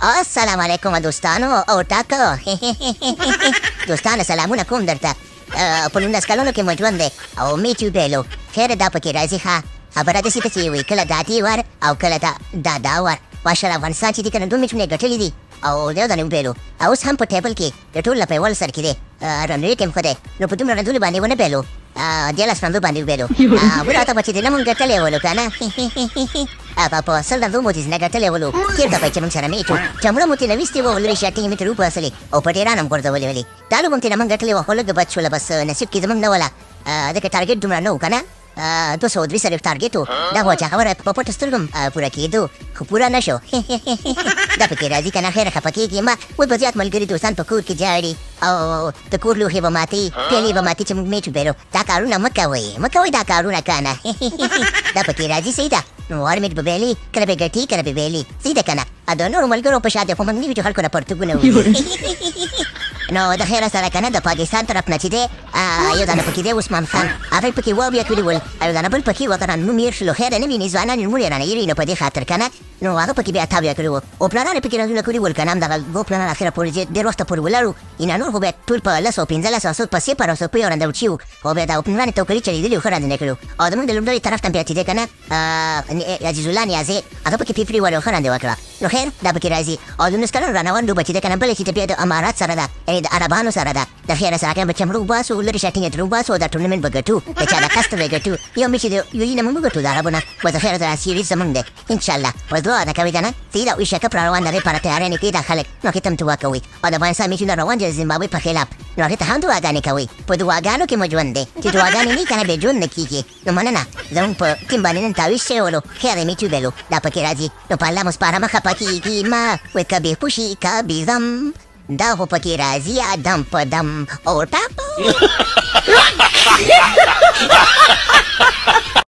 السلام علیکم دوستانو او ټاکو دوستانو سلامونه کوم درته په 19 کلونو کې مو ژوند دی او میچ وبیلو خیر دا پکې راځي ښه خبره داسې ده چې وایي کله دا دې ور او کله دا ور ماشاءالله افغانستان چې دي که نه 2 میچونه یې ګټلي دي او یو دانې وبیلو اوس هم په ټیبل کې د ټولو نه په یول سر کې دی رنریټ هم ښه دی نو په دومره رنځونو باندې ونه بیلو 13 رنځو باندې وبیلو وراته به چې دې نه مونږ ګټلی ولو که نه په 100 رنځو مو چې نه ګټلی ولو چېرته به چې مونږ سره میچ و چمړه مو ترېنه ویستې وه لرې شاټینګې مې ترې وباسلې او په ډېران هم غورځولې ولې دا لوبه هم ترېنه مونږ ګټلې وه خو لږ بد شوله بس نصیب کې زمونږ نه وله ځکه ټارګېټ دومره نه و که نه 203 ټارګېټ و دا خو چې خبره په پټو سترګو پوره کېدو خو پوره نه شو دا پکې راځي که نه خیر خفه کېږي ما اوس به زیات ملګري دوستان په کور کې جاړي او د کور لوښې به ماتې پیلې به ماتې چې موږ میچ وبیلو دا کارونه مه کوئ دا کارونه که نه دا پکې راځي صحیح ده نو هر میچ به بیلي کله به ګټي کله به بیلي صحیح ده که نه د نورو ملګرو په شا دی خو موږ نه وي چې خلکو نه پرتوګونه نو د خیره سره که نه د پاکستان طرف نه چې دی یو دانه پکې دی عثمان خان هغه پکې واویا کړي ول یو دانه بل پکې و که نه نوم یې شلو خیره نه ویني ځوانان یې نومونه یې رانه هېرېږي نو په دې خاطر که نه نو هغه پکې بیا تاویه کړي وو او پلانان یې پکې رنځونه کړي ول که نه همدغه دوه پلانان اخره پورې ډېر وخته پورې ولاړو اینا نور خو بیا ټول په 10 او 15 او 100 په 0 او 100 رنده وچي وو خو بیا دا پلانان یې توکلي چلېدلي وو ښه رنځونه کړي او زموږ د لومړۍ طرف ته بیا چې دی که نه عزیز الله نیازی هغه پکې فیفري وړ ښه رنده وکړه نو خیر دا پکې راځي او د 19 کلونو رانه ونډو به چې دی که نه بله چې بیا د امارات سره ده یعنې د عربانو سره ده د خیره سره که به چمړه وباسو لرې شاټینګ یې ترې وباسو دا ټورنمنټ به ګټو د چا د قصد به ګټو یو میچ د یوې نه مونږ وګټو د عربونه بس د خیره دا سیریز زمونږ دی انشاءالله بس دعا نه کوئ که نه صحیح ده ایشه کپ را روان ده لپاره تیاری کوي دا خلک نو هغې ته هم دعا کوئ او د افغانستان میچونه روان دي د زیمبابوې په خلاف نو هغې ته هم دعاګانې کوئ په دعاګانو کې مو ژوند دی چې دعاګانې نه وي که نه بیا ژوند نه کېږي نو مننه زموږ په ټیم باندې نن تاویز شوی ولو خیر یې میچ وبیلو دا پکې راځي نو په الله مو سپاره مه خفه کېږي ما وایي که بې خوشي که بې غم دا خو پکې راځي دم په دم او ټاپو